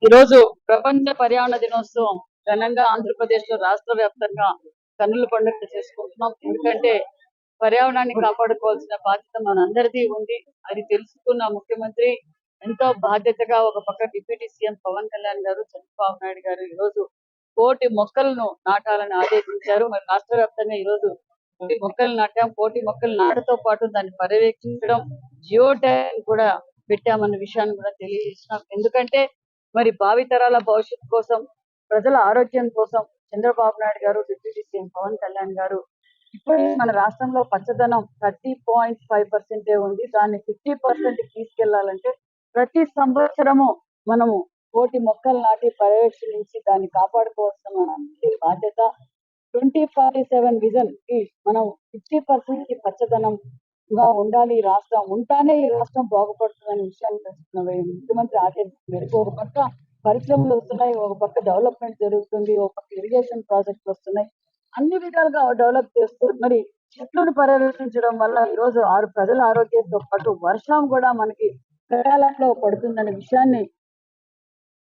ఈరోజు ప్రపంచ పర్యావరణ దినోత్సవం ఘనంగా ఆంధ్రప్రదేశ్ లో రాష్ట్ర వ్యాప్తంగా కన్నుల పండుగ చేసుకుంటున్నాం. ఎందుకంటే పర్యావరణాన్ని కాపాడుకోవాల్సిన బాధ్యత మనందరిది ఉంది. అది తెలుసుకున్న ముఖ్యమంత్రి ఎంతో బాధ్యతగా ఒక పక్క డిప్యూటీ సీఎం పవన్ కళ్యాణ్ గారు, చంద్రబాబు నాయుడు గారు ఈరోజు 1,00,00,000 మొక్కలను నాటాలని ఆదేశించారు. మరి రాష్ట్ర వ్యాప్తంగా ఈరోజు 1,00,00,000 మొక్కలు నాటాం. 1,00,00,000 మొక్కలు నాటతో పాటు దాన్ని పర్యవేక్షించడం, జియో ట్యాగ్ కూడా పెట్టామన్న విషయాన్ని కూడా తెలియజేసినాం. ఎందుకంటే మరి భావితరాల భవిష్యత్తు కోసం, ప్రజల ఆరోగ్యం కోసం చంద్రబాబు నాయుడు గారు, డిప్యూటీ సీఎం పవన్ కళ్యాణ్ గారు ఇప్పుడే మన రాష్ట్రంలో పచ్చదనం 30.5% ఉంది. దాన్ని 50% తీసుకెళ్లాలంటే ప్రతి సంవత్సరము మనము 1,00,00,000 మొక్కలు నాటి పర్యవేక్షించి దాన్ని కాపాడుకోవాల్సిన మన బాధ్యత. 2047 విజన్ కి మనం 50% కి పచ్చదనంగా ఉండాలి ఈ రాష్ట్రం. ఉంటానే ఈ రాష్ట్రం బాగుపడుతుందనే విషయాన్ని తెలుసుకున్న ముఖ్యమంత్రి ఆదేశం మేరకు ఒక పక్క పరిశ్రమలు వస్తున్నాయి, ఒక పక్క డెవలప్మెంట్ జరుగుతుంది, ఒక పక్క ఇరిగేషన్ ప్రాజెక్టులు వస్తున్నాయి. అన్ని విధాలుగా డెవలప్ చేస్తూ మరి చెట్లను పరిరక్షించడం వల్ల ఈరోజు ప్రజల ఆరోగ్యంతో పాటు వర్షం కూడా మనకి సకాలంలో పడుతుందనే విషయాన్ని